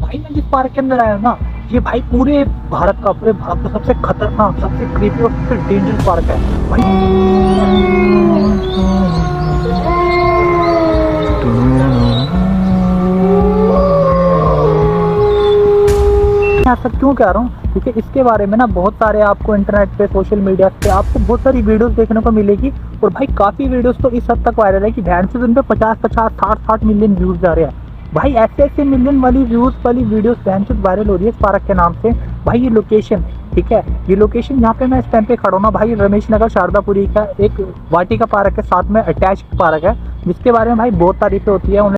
भाई मैं जिस पार्क के अंदर आया हूँ ना, ये भाई पूरे भारत का सबसे खतरनाक, सबसे क्रीपी और सबसे डेंजरस पार्क है भाई। मैं ऐसा क्यों कह रहा हूँ, क्योंकि इसके बारे में ना बहुत सारे आपको इंटरनेट पे, सोशल मीडिया पे आपको बहुत सारी वीडियोस देखने को मिलेगी। और भाई काफ़ी वीडियोस तो इस हद तक वायरल है कि भैंस से उन पे 50-50, 60-60 मिलियन व्यूज़ जा रहे हैं भाई। ऐसे ऐसे मिलियन वाली व्यूज़ वाली वीडियोस भैंस वायरल हो रही है इस पार्क के नाम से। भाई ये लोकेशन, ठीक है, ये लोकेशन जहाँ पे मैं इस टाइम पे खड़ा हूँ ना भाई, रमेश नगर शारदापुरी का एक वाटिका पार्क के साथ में अटैच पार्क है, जिसके बारे में भाई बहुत तारीफें होती है।